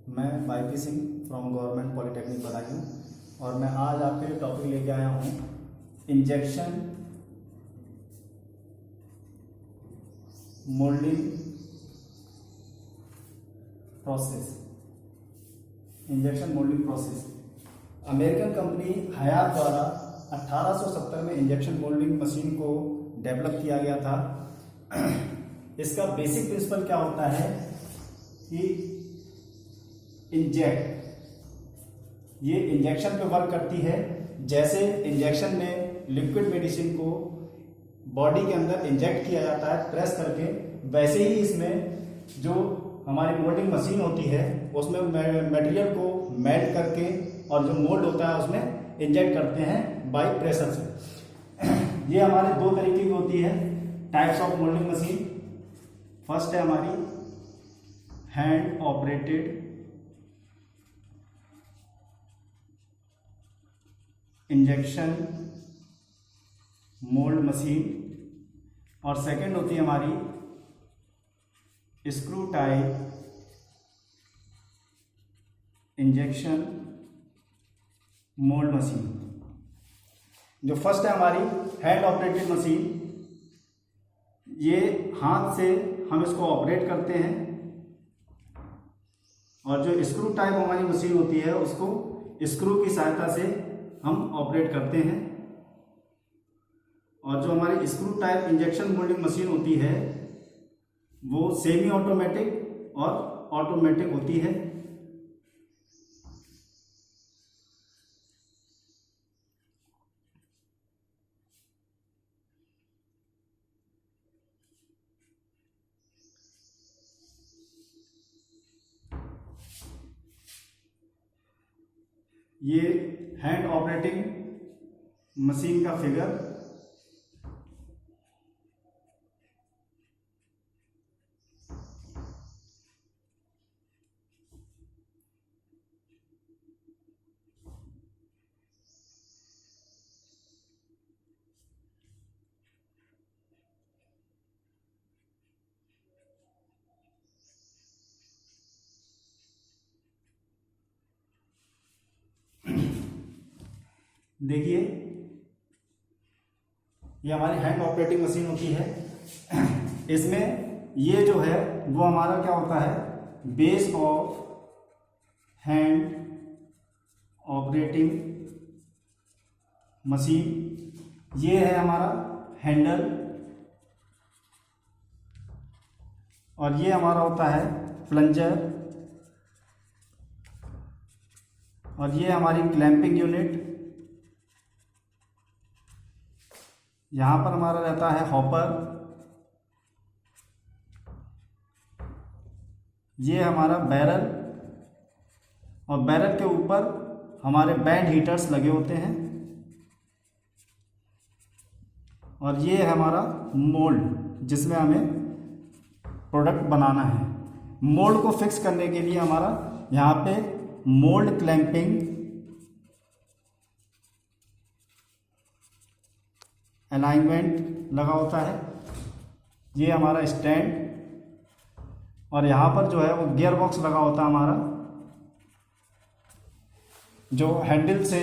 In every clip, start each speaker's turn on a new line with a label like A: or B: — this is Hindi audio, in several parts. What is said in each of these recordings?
A: मैं YP Singh from government polytechnic Badaun और मैं आज आपके लिए टॉपिक लेके आया हूँ injection moulding process. Injection moulding process American company Hyatt द्वारा 1870 में इंजेक्शन मोल्डिंग मशीन को डेवलप किया गया था। इसका बेसिक प्रिंसिपल क्या होता है कि ये इंजेक्शन पे वर्क करती है। जैसे इंजेक्शन में लिक्विड मेडिसिन को बॉडी के अंदर इंजेक्ट किया जाता है प्रेस करके, वैसे ही इसमें जो हमारी मोल्डिंग मशीन होती है उसमें मटेरियल को मेल्ट करके और जो मोल्ड होता है उसमें इंजेक्ट करते हैं बाय प्रेशर से। ये हमारे दो तरीके की होती है types of moulding machine. First है हमारी hand operated injection mould machine और सेकंड होती है हमारी screw type injection mould machine. जो फर्स्ट है हमारी हैंड ऑपरेटेड मशीन, ये हाथ से हम इसको ऑपरेट करते हैं और जो स्क्रू टाइप हमारी मशीन होती है उसको स्क्रू की सहायता से हम ऑपरेट करते हैं। और जो हमारी screw type injection moulding machine होती है वो सेमी ऑटोमेटिक और ऑटोमेटिक होती है। ये हैंड ऑपरेटिंग मशीन का फिगर देखिए, ये हमारी हैंड ऑपरेटिंग मशीन होती है। इसमें ये जो है वो हमारा क्या होता है, base of hand operating machine. ये है हमारा हैंडल और ये हमारा होता है प्लंजर और ये हमारी क्लैंपिंग यूनिट। यहां पर हमारा रहता है हॉपर, ये हमारा बैरल और बैरल के ऊपर हमारे बैंड हीटर्स लगे होते हैं और ये है हमारा मोल्ड जिसमें हमें प्रोडक्ट बनाना है। मोल्ड को फिक्स करने के लिए हमारा यहाँ पे मोल्ड क्लैंपिंग अलाइनमेंट लगा होता है। ये हमारा स्टैंड और यहाँ पर जो है वो गियर बॉक्स लगा होता है हमारा, जो हैंडल से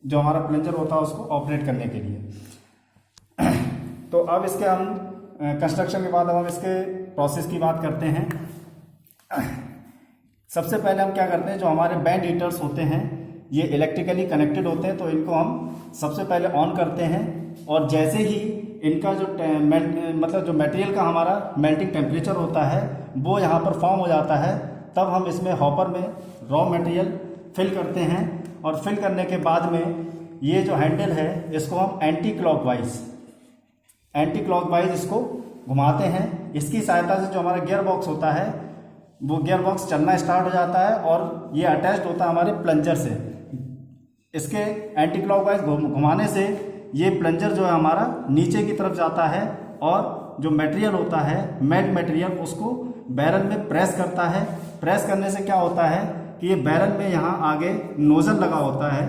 A: जो हमारा प्लंजर होता है उसको ऑपरेट करने के लिए। तो अब इसके हम कंस्ट्रक्शन के बाद अब हम इसके प्रोसेस की बात करते हैं। सबसे पहले हम क्या करते हैं, जो हमारे बैंड हीटर्स होते हैं ये इलेक्ट्रिकली कनेक्टेड होते हैं, तो इनको हम सबसे पहले ऑन करते हैं और जैसे ही इनका जो मतलब जो मटेरियल का हमारा मेल्टिंग टेम्परेचर होता है वो यहाँ पर फॉर्म हो जाता है, तब हम इसमें हॉपर में रॉ मटेरियल फिल करते हैं और फिल करने के बाद में ये जो हैंडल है इसको हम एंटी क्लॉकवाइज इसको घुमाते हैं। इसकी सहायता से जो हमारा गियर बॉक्स होता है वो गियर बॉक्स चलना स्टार्ट हो जाता है और ये अटैच्ड होता है हमारे प्लंजर से। इसके एंटी क्लॉकवाइज घुमाने से ये प्लंजर जो है हमारा नीचे की तरफ जाता है और जो मटेरियल होता है मेल्ट मटेरियल उसको बैरल में प्रेस करता है। प्रेस करने से क्या होता है कि ये बैरल में यहाँ आगे नोजल लगा होता है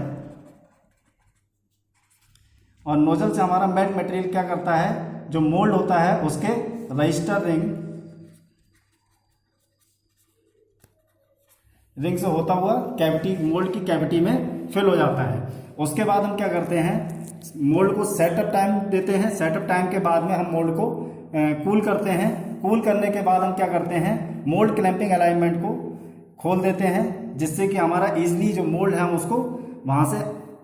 A: और नोजल से हमारा मेल्ट मटेरियल क्या करता है, जो मोल्ड होता है उसके रजिस्टर रिंग रिंग से होता हुआ कैविटी, मोल्ड की कैविटी में फिल हो जाता है। उसके बाद हम क्या करते हैं, मोल्ड को सेटअप टाइम देते हैं। सेटअप टाइम के बाद में हम मोल्ड को कूल करते हैं। कूल करने के बाद हम क्या करते हैं, मोल्ड क्लैंपिंग अलाइनमेंट को खोल देते हैं, जिससे कि हमारा इजीली जो मोल्ड है हम उसको वहां से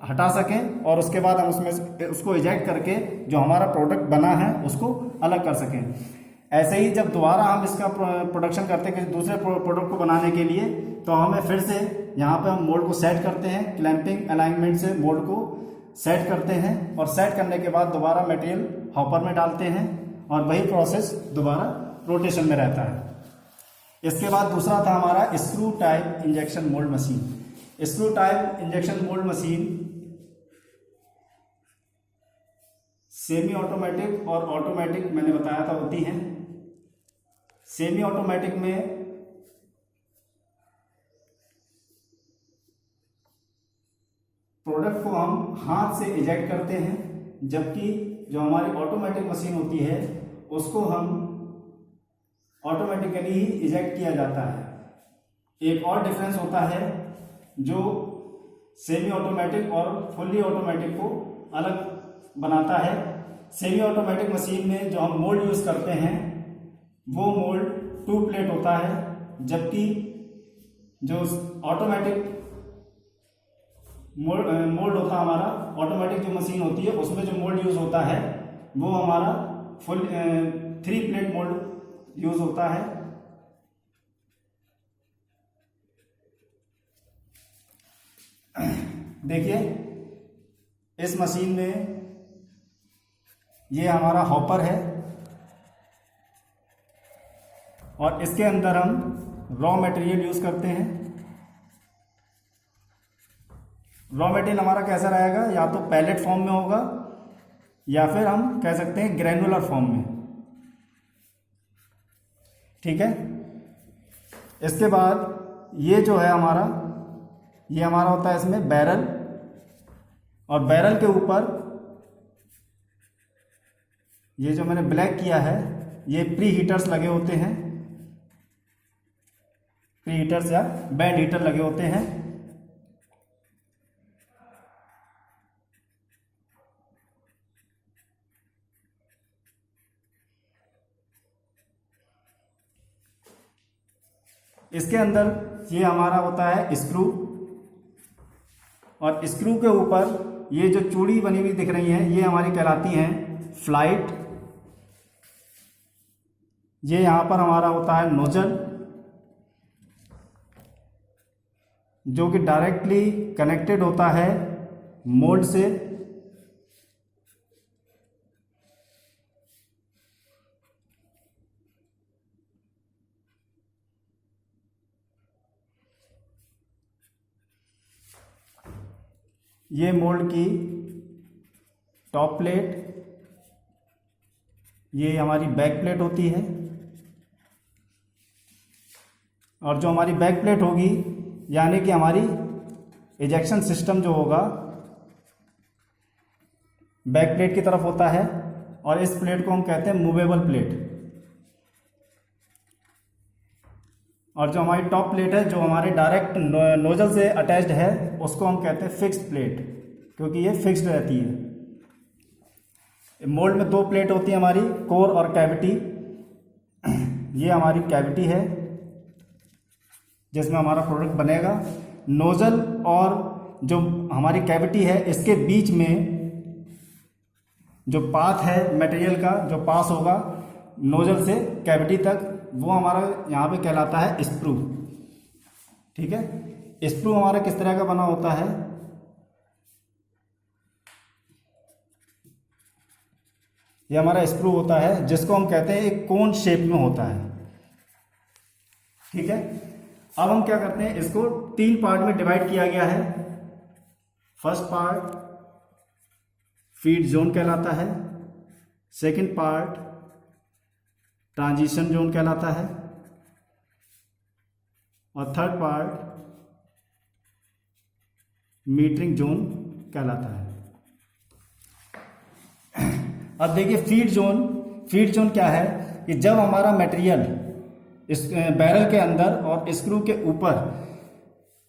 A: हटा सकें और उसके बाद हम उसमें उसको इजेक्ट करके जो हमारा प्रोडक्ट बना है उसको अलग कर सकें। ऐसे ही जब दोबारा हम इसका प्रोडक्शन करते हैं किसी दूसरे प्रोडक्ट को बनाने के लिए, तो हमें फिर से यहाँ पे हम मोल्ड को सेट करते हैं, क्लैंपिंग अलाइनमेंट से मोल्ड को सेट करते हैं और सेट करने के बाद दोबारा मटेरियल हॉपर में डालते हैं और वही प्रोसेस दोबारा रोटेशन में रहता है। इसके बाद दूसरा था हमारा screw type injection mould machine. Screw type injection mould machine semi automatic और ऑटोमेटिक मैंने बताया था होती हैं। सेमी ऑटोमेटिक में प्रोडक्ट को हम हाथ से इजेक्ट करते हैं, जबकि जो हमारी ऑटोमेटिक मशीन होती है उसको हम ऑटोमेटिकली ही इजेक्ट किया जाता है। एक और डिफरेंस होता है जो सेमी ऑटोमेटिक और फुल्ली ऑटोमेटिक को अलग बनाता है। सेमी ऑटोमेटिक मशीन में जो हम मोल्ड यूज करते हैं वो मोल्ड 2 प्लेट होता है, जबकि जो ऑटोमेटिक मोल्ड होता है हमारा, ऑटोमेटिक जो मशीन होती है उसमें जो मोल्ड यूज होता है वो हमारा फुल 3 प्लेट मोल्ड यूज होता है। देखिए इस मशीन में ये हमारा हॉपर है और इसके अंदर हम रॉ मटेरियल यूज करते हैं। रॉ मटेरियल हमारा कैसा रहेगा, या तो पैलेट फॉर्म में होगा या फिर हम कह सकते हैं ग्रैनुलर फॉर्म में। ठीक है। इसके बाद ये जो है हमारा, ये हमारा होता है इसमें बैरल, और बैरल के ऊपर ये जो मैंने ब्लैक किया है ये प्री हीटर्स लगे होते हैं, प्री हीटर्स या बैंड हीटर लगे होते हैं। इसके अंदर ये हमारा होता है स्क्रू, और स्क्रू के ऊपर ये जो चूड़ी बनी हुई दिख रही है ये हमारी कहलाती हैं फ्लाइट। ये यहां पर हमारा होता है नोजल, जो कि डायरेक्टली कनेक्टेड होता है मोल्ड से। ये मोल्ड की टॉप प्लेट, ये हमारी बैक प्लेट होती है, और जो हमारी बैक प्लेट होगी यानी कि हमारी इजेक्शन सिस्टम जो होगा बैक प्लेट की तरफ होता है, और इस प्लेट को हम कहते हैं मूवेबल प्लेट। और जो हमारी टॉप प्लेट है जो हमारे डायरेक्ट नोजल से अटैच्ड है उसको हम कहते हैं फिक्स्ड प्लेट, क्योंकि ये फिक्स्ड रहती है। मोल्ड में 2 प्लेट होती है हमारी, कोर और कैविटी। ये हमारी कैविटी है जिसमें हमारा प्रोडक्ट बनेगा। नोजल और जो हमारी कैविटी है इसके बीच में जो पाथ है मटेरियल का जो पास होगा नोजल से कैविटी तक, वो हमारा यहाँ पे कहलाता है स्प्रू। ठीक है। स्प्रू हमारा किस तरह का बना होता है, ये हमारा स्प्रू होता है जिसको हम कहते हैं एक कोन शेप में होता है। ठीक है। अब हम क्या करते हैं, इसको 3 पार्ट में डिवाइड किया गया है। फर्स्ट पार्ट फीड जोन कहलाता है, सेकंड पार्ट ट्रांजिशन जोन कहलाता है, और थर्ड पार्ट मीटरिंग जोन कहलाता है। अब देखिए फीड जोन क्या है कि जब हमारा मटेरियल इस बैरल के अंदर और स्क्रू के ऊपर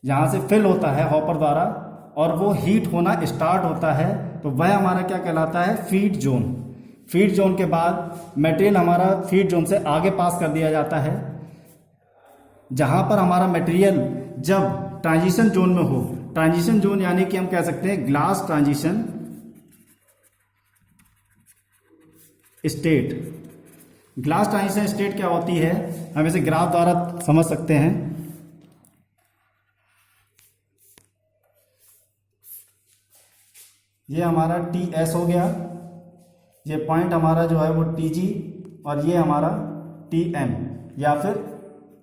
A: यहाँ से फिल होता है हॉपर द्वारा और वो हीट होना स्टार्ट होता है, तो वह हमारा क्या कहलाता है, फीड जोन। फीड जोन के बाद मटेरियल हमारा फीड जोन से आगे पास कर दिया जाता है, जहां पर हमारा मटेरियल जब ट्रांजिशन जोन में हो, ट्रांजिशन जोन यानी कि हम कह सकते हैं glass transition state. Glass transition state क्या होती है, हम इसे ग्राफ द्वारा समझ सकते हैं। ये हमारा TS हो गया, ये पॉइंट हमारा जो है वो TG, और ये हमारा TM या फिर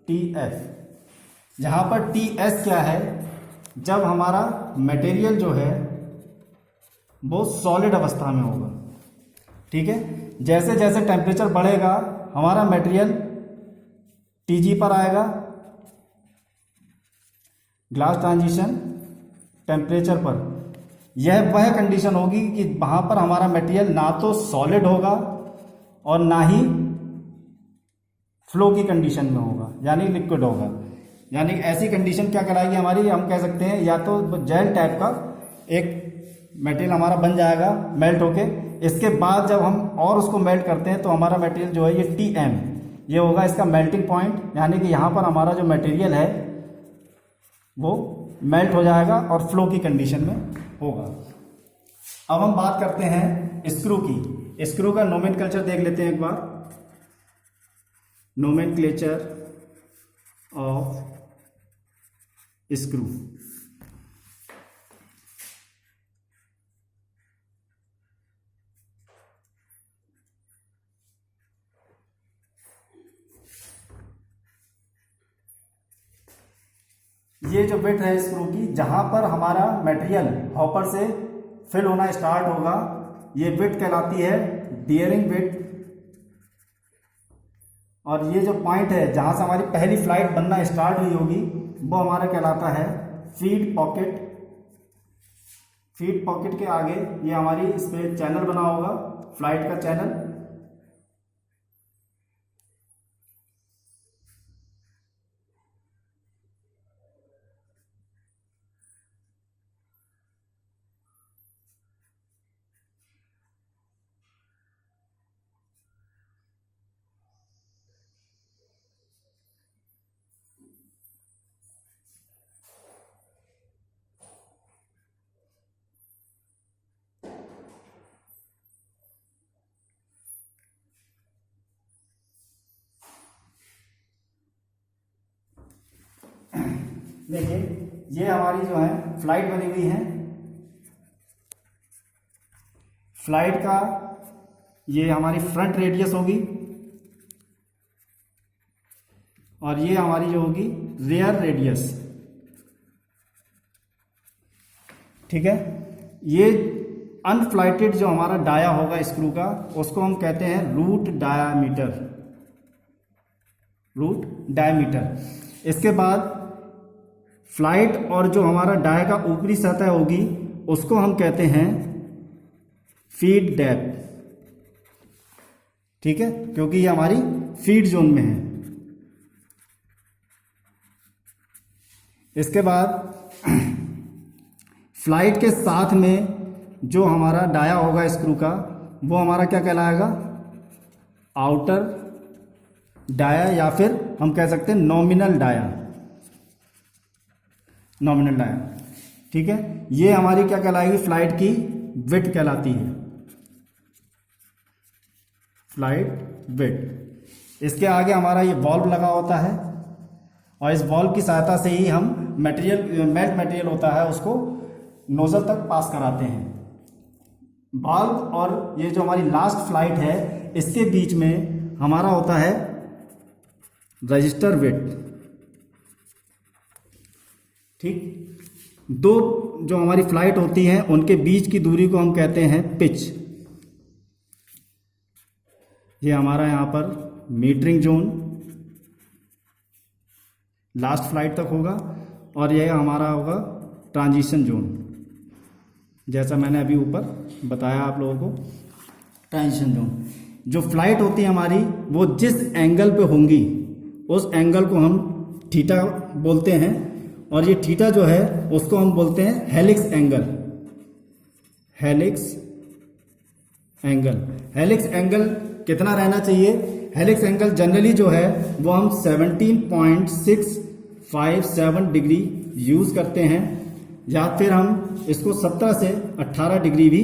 A: TF। जहां पर TS क्या है, जब हमारा मटेरियल जो है वो सॉलिड अवस्था में होगा। ठीक है, जैसे जैसे टेम्परेचर बढ़ेगा हमारा मटेरियल TG पर आएगा, ग्लास ट्रांजिशन टेम्परेचर पर। यह वह कंडीशन होगी कि वहां पर हमारा मटेरियल ना तो सॉलिड होगा और ना ही फ्लो की कंडीशन में होगा, यानी लिक्विड होगा। यानी ऐसी कंडीशन क्या कराएगी हमारी, हम कह सकते हैं या तो जेल टाइप का एक मटेरियल हमारा बन जाएगा मेल्ट होके। इसके बाद जब हम और उसको मेल्ट करते हैं तो हमारा मटेरियल जो है ये TM, ये होगा इसका मेल्टिंग पॉइंट, यानी कि यहाँ पर हमारा जो मटेरियल है वो मेल्ट हो जाएगा और फ्लो की कंडीशन में होगा। अब हम बात करते हैं स्क्रू की। स्क्रू का नोमेनक्लेचर देख लेते हैं एक बार। Nomenclature of screw. ये जो विड्थ है स्क्रू की, जहां पर हमारा मटेरियल हॉपर से फिल होना स्टार्ट होगा, ये विड्थ कहलाती है बियरिंग विड्थ। और ये जो पॉइंट है जहां से हमारी पहली फ्लाइट बनना स्टार्ट हुई होगी वो हमारा कहलाता है फीड पॉकेट। फीड पॉकेट के आगे ये हमारी इस पे चैनल बना होगा, फ्लाइट का चैनल। देखिए ये हमारी जो है फ्लाइट बनी हुई है। फ्लाइट का ये हमारी फ्रंट रेडियस होगी और ये हमारी जो होगी रियर रेडियस। ठीक है, ये अनफ्लाइटेड जो हमारा डाया होगा स्क्रू का, उसको हम कहते हैं रूट डायामीटर। Root diameter. इसके बाद फ्लाइट और जो हमारा डाया का ऊपरी सतह होगी उसको हम कहते हैं फीड डेप्थ। ठीक है, क्योंकि ये हमारी फीड जोन में है। इसके बाद फ्लाइट के साथ में जो हमारा डाया होगा स्क्रू का, वो हमारा क्या कहलाएगा, आउटर डाया, या फिर हम कह सकते हैं नॉमिनल डाया। Nominal dia. ठीक है, ये हमारी क्या कहलाएगी, फ्लाइट की विड्थ कहलाती है, फ्लाइट विड्थ। इसके आगे हमारा ये वॉल्व लगा होता है और इस वॉल्व की सहायता से ही हम मटेरियल, मेल्ट मटेरियल होता है, उसको नोजल तक पास कराते हैं। वॉल्व और ये जो हमारी लास्ट फ्लाइट है, इसके बीच में हमारा होता है रजिस्टर विड्थ। ठीक, दो जो हमारी फ्लाइट होती हैं उनके बीच की दूरी को हम कहते हैं पिच। ये हमारा यहाँ पर मीटरिंग जोन लास्ट फ्लाइट तक होगा और यह हमारा होगा ट्रांजिशन जोन, जैसा मैंने अभी ऊपर बताया आप लोगों को। ट्रांजिशन जोन, जो फ्लाइट होती है हमारी, वो जिस एंगल पे होंगी उस एंगल को हम थीटा बोलते हैं, और ये थीटा जो है उसको हम बोलते हैं helix angle. Helix angle, helix angle कितना रहना चाहिए? हेलिक्स एंगल जनरली जो है वो हम 17.657 डिग्री यूज करते हैं, या फिर हम इसको 17 से 18 डिग्री भी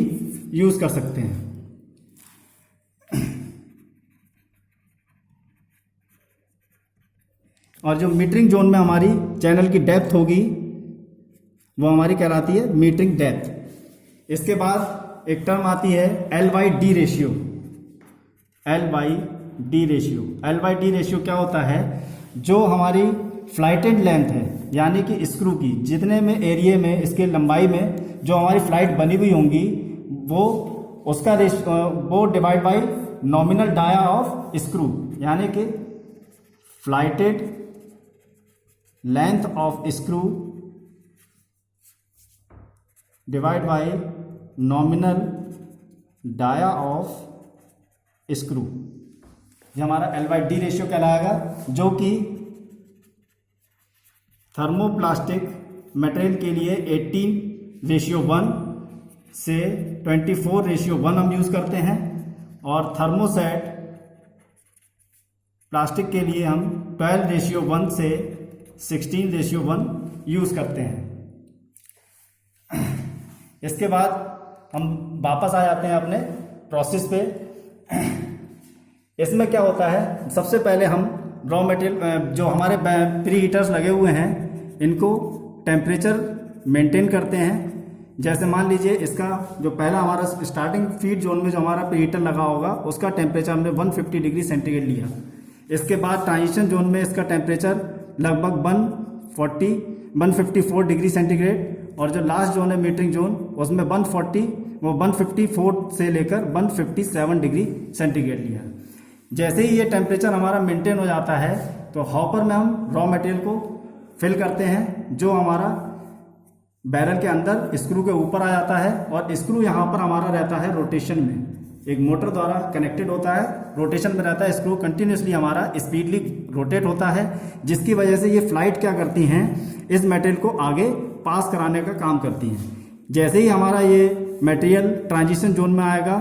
A: यूज कर सकते हैं। और जो मीटरिंग जोन में हमारी चैनल की डेप्थ होगी वो हमारी कहलाती है मीटरिंग डेप्थ। इसके बाद एक टर्म आती है L/D रेशियो। L/D रेशियो क्या होता है? जो हमारी फ्लाइटेड लेंथ है, यानी कि स्क्रू की जितने में एरिया में, इसके लंबाई में जो हमारी फ्लाइट बनी हुई होंगी वो उसका वो divide by nominal dia of screw, यानी कि flighted length of screw divide by nominal dia of screw, ये हमारा L/D रेशियो कहलाएगा, जो कि थर्मोप्लास्टिक मटेरियल के लिए 18:1 से 24:1 हम यूज करते हैं, और थर्मोसेट प्लास्टिक के लिए हम 12:1 से 16:1 यूज करते हैं। इसके बाद हम वापस आ जाते हैं अपने प्रोसेस पे। इसमें क्या होता है, सबसे पहले हम रॉ मटेरियल जो हमारे प्री हीटर्स लगे हुए हैं इनको टेम्परेचर मेंटेन करते हैं। जैसे मान लीजिए इसका जो पहला हमारा स्टार्टिंग फीड जोन में जो हमारा प्री हीटर लगा होगा उसका टेम्परेचर हमने 150 डिग्री सेंटीग्रेड लिया। इसके बाद ट्रांजिशन जोन में इसका टेम्परेचर लगभग 154 डिग्री सेंटीग्रेड, और जो लास्ट जोन है मीटरिंग जोन उसमें 154 से लेकर 157 डिग्री सेंटीग्रेड लिया। जैसे ही ये टेम्परेचर हमारा मेंटेन हो जाता है तो हॉपर में हम रॉ मटेरियल को फिल करते हैं, जो हमारा बैरल के अंदर स्क्रू के ऊपर आ जाता है, और स्क्रू यहाँ पर हमारा रहता है रोटेशन में, एक मोटर द्वारा कनेक्टेड होता है, रोटेशन में रहता है स्क्रू, कंटिन्यूसली हमारा स्पीडली रोटेट होता है, जिसकी वजह से ये फ्लाइट क्या करती हैं, इस मटेरियल को आगे पास कराने का काम करती हैं। जैसे ही हमारा ये मटेरियल ट्रांजिशन जोन में आएगा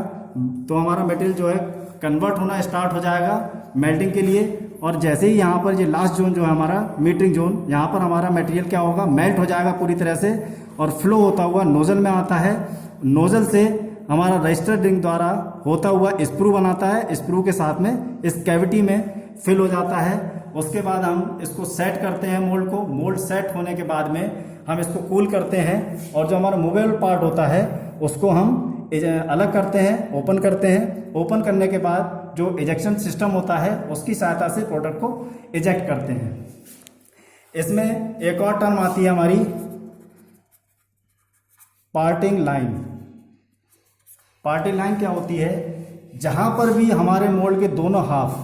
A: तो हमारा मटेरियल जो है कन्वर्ट होना स्टार्ट हो जाएगा मेल्टिंग के लिए, और जैसे ही यहाँ पर ये लास्ट जोन जो है हमारा मीटरिंग जोन, यहाँ पर हमारा मटेरियल क्या होगा, मेल्ट हो जाएगा पूरी तरह से, और फ्लो होता हुआ नोजल में आता है। नोजल से हमारा रजिस्टर रिंग द्वारा होता हुआ स्प्रू बनाता है, स्प्रू के साथ में इस कैविटी में फिल हो जाता है। उसके बाद हम इसको सेट करते हैं मोल्ड को। मोल्ड सेट होने के बाद में हम इसको कूल करते हैं, और जो हमारा मूवेबल पार्ट होता है उसको हम अलग करते हैं, ओपन करते हैं। ओपन करने के बाद जो इजेक्शन सिस्टम होता है उसकी सहायता से प्रोडक्ट को इजेक्ट करते हैं। इसमें एक और टर्म आती है हमारी पार्टिंग लाइन। पार्टिंग लाइन क्या होती है? जहां पर भी हमारे मोल्ड के दोनों हाफ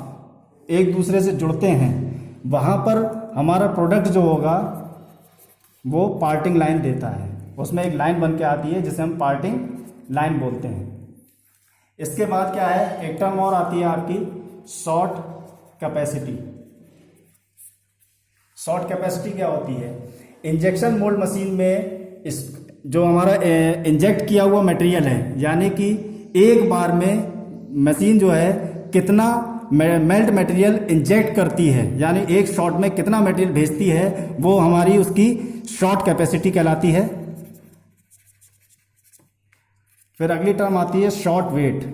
A: एक दूसरे से जुड़ते हैं वहां पर हमारा प्रोडक्ट जो होगा वो पार्टिंग लाइन देता है। उसमें एक लाइन बन के आती है जिसे हम पार्टिंग लाइन बोलते हैं। इसके बाद क्या है, एक टर्म और आती है आपकी शॉर्ट कैपेसिटी। शॉर्ट कैपेसिटी क्या होती है? इंजेक्शन मोल्ड मशीन में इस जो हमारा इंजेक्ट किया हुआ मटेरियल है, यानी कि एक बार में मशीन जो है कितना मेल्ट मटेरियल इंजेक्ट करती है, यानी एक शॉट में कितना मटेरियल भेजती है, वो हमारी उसकी शॉर्ट कैपेसिटी कहलाती है। फिर अगली टर्म आती है शॉर्ट वेट।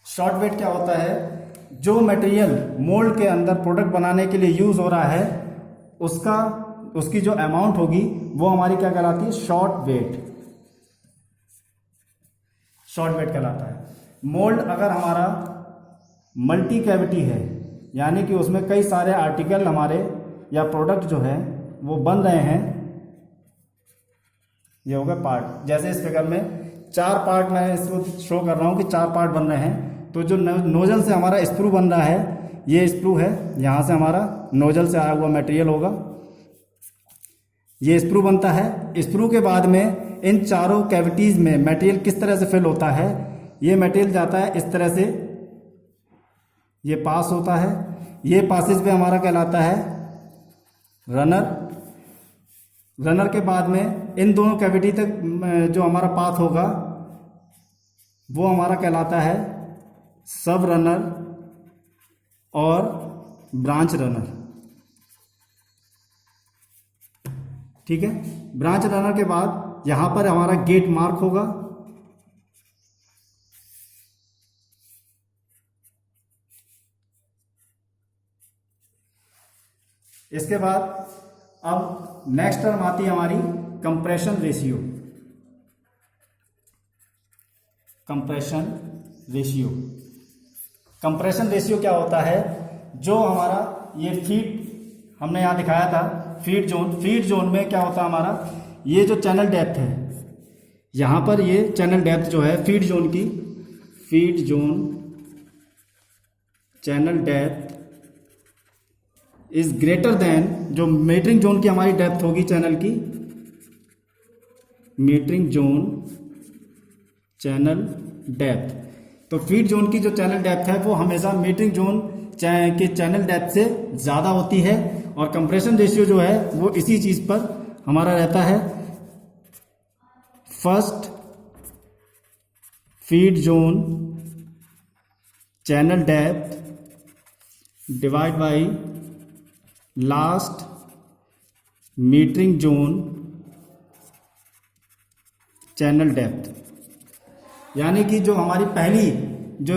A: शॉर्ट वेट क्या होता है? जो मटेरियल मोल्ड के अंदर प्रोडक्ट बनाने के लिए यूज हो रहा है उसकी जो अमाउंट होगी वो हमारी क्या कहलाती है? Short wait. शॉर्ट वेट कहलाता है। मोल्ड अगर हमारा मल्टी कैविटी है, यानी कि उसमें कई सारे आर्टिकल हमारे या प्रोडक्ट जो है वो बन रहे हैं, ये होगा पार्ट। जैसे इस फिगर में 4 पार्ट मैं इसको शो कर रहा हूं कि 4 पार्ट बन रहे हैं। तो जो नोजल से हमारा स्क्रू बन रहा है, ये स्क्रू है, यहां से हमारा नोजल से आया हुआ मटेरियल होगा, ये स्क्रू बनता है। स्क्रू के बाद में इन चारों कैविटीज में मटेरियल किस तरह से फिल होता है? ये मटेरियल जाता है इस तरह से, ये पास होता है, ये पासेज पे हमारा कहलाता है रनर के बाद में इन दोनों कैविटी तक जो हमारा पाथ होगा वो हमारा कहलाता है सब रनर और ब्रांच रनर। ठीक है, ब्रांच रनर के बाद यहां पर हमारा गेट मार्क होगा। इसके बाद अब नेक्स्ट टर्म आती है हमारी कंप्रेशन रेशियो। कंप्रेशन रेशियो क्या होता है? जो हमारा ये फीड हमने यहां दिखाया था, फीड जोन में क्या होता है हमारा, ये जो चैनल डेप्थ है, यहां पर ये चैनल डेप्थ जो है feed zone channel depth is greater than, जो मीटरिंग जोन की हमारी डेप्थ होगी चैनल की, मीटरिंग जोन चैनल डेप्थ। तो फीड जोन की जो चैनल डेप्थ है वो हमेशा मीटरिंग जोन के चैनल डेप्थ से ज़्यादा होती है, और कंप्रेशन रेशियो जो है वो इसी चीज़ पर हमारा रहता है, first feed zone channel depth divide by last metering zone channel depth. यानी कि जो हमारी पहली जो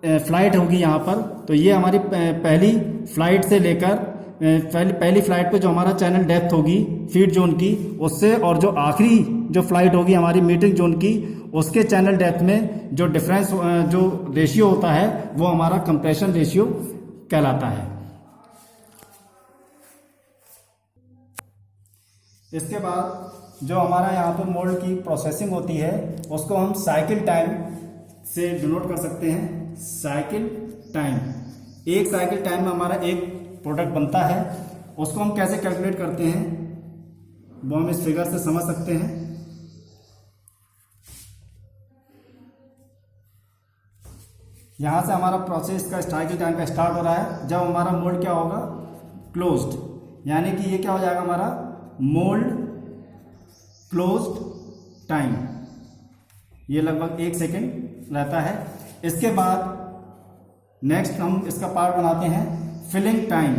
A: फ्लाइट होगी यहाँ पर, तो ये हमारी पहली फ्लाइट से लेकर पहली फ्लाइट पे जो हमारा चैनल डेप्थ होगी फीड जोन की, उससे और जो आखिरी जो फ्लाइट होगी हमारी मीटरिंग जोन की, उसके चैनल डेप्थ में जो डिफरेंस जो रेशियो होता है वो हमारा कंप्रेशन रेशियो कहलाता है। इसके बाद जो हमारा यहाँ पर मोल्ड की प्रोसेसिंग होती है उसको हम साइकिल टाइम से डिनोट कर सकते हैं। साइकिल टाइम, एक साइकिल टाइम में हमारा एक प्रोडक्ट बनता है, उसको हम कैसे कैलकुलेट करते हैं वो हम इस फिगर से समझ सकते हैं। यहां से हमारा प्रोसेस का साइकिल टाइम का स्टार्ट हो रहा है जब हमारा मोल्ड क्या होगा, क्लोज्ड, यानी कि ये क्या हो जाएगा हमारा मोल्ड क्लोज्ड टाइम, ये लगभग 1 सेकेंड रहता है। इसके बाद नेक्स्ट हम इसका पार्ट बनाते हैं फिलिंग टाइम,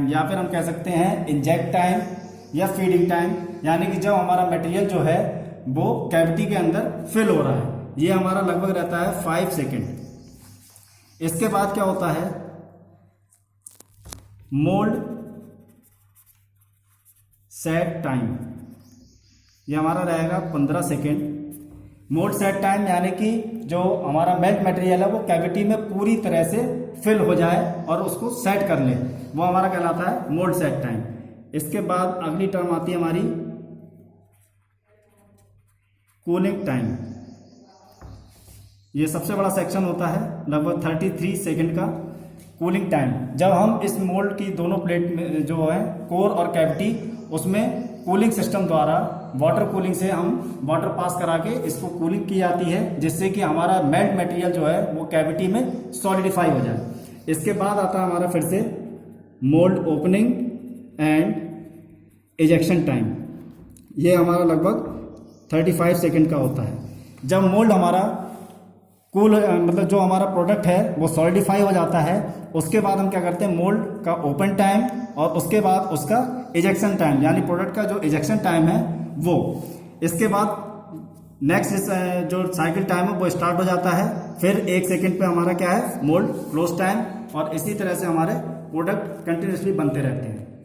A: या फिर हम कह सकते हैं इंजेक्ट टाइम या फीडिंग टाइम, यानी कि जब हमारा मटेरियल जो है वो कैविटी के अंदर फिल हो रहा है, ये हमारा लगभग रहता है 5 सेकेंड। इसके बाद क्या होता है मोल्ड सेट टाइम, ये हमारा रहेगा 15 सेकेंड। मोल्ड सेट टाइम यानी कि जो हमारा मेल्ट मटेरियल है वो कैविटी में पूरी तरह से फिल हो जाए और उसको सेट कर ले, वो हमारा कहलाता है मोल्ड सेट टाइम। इसके बाद अगली टर्म आती है हमारी कूलिंग टाइम, ये सबसे बड़ा सेक्शन होता है लगभग 33 सेकेंड का कूलिंग टाइम। जब हम इस मोल्ड की दोनों प्लेट में जो है कोर और कैविटी, उसमें कूलिंग सिस्टम द्वारा वाटर कूलिंग से हम वाटर पास करा के इसको कूलिंग की जाती है, जिससे कि हमारा मेल्ट मटेरियल जो है वो कैविटी में सॉलिडिफाई हो जाए। इसके बाद आता है हमारा फिर से mould opening and ejection time, ये हमारा लगभग 35 सेकेंड का होता है। जब मोल्ड हमारा मतलब जो हमारा प्रोडक्ट है वो सॉलिडिफाई हो जाता है, उसके बाद हम क्या करते हैं मोल्ड का ओपन टाइम और उसके बाद उसका इजेक्शन टाइम, यानी प्रोडक्ट का जो इजेक्शन टाइम है वो। इसके बाद नेक्स्ट जो साइकिल टाइम है वो स्टार्ट हो जाता है, फिर 1 सेकेंड पे हमारा क्या है मोल्ड क्लोज टाइम, और इसी तरह से हमारे प्रोडक्ट कंटिन्यूसली बनते रहते हैं।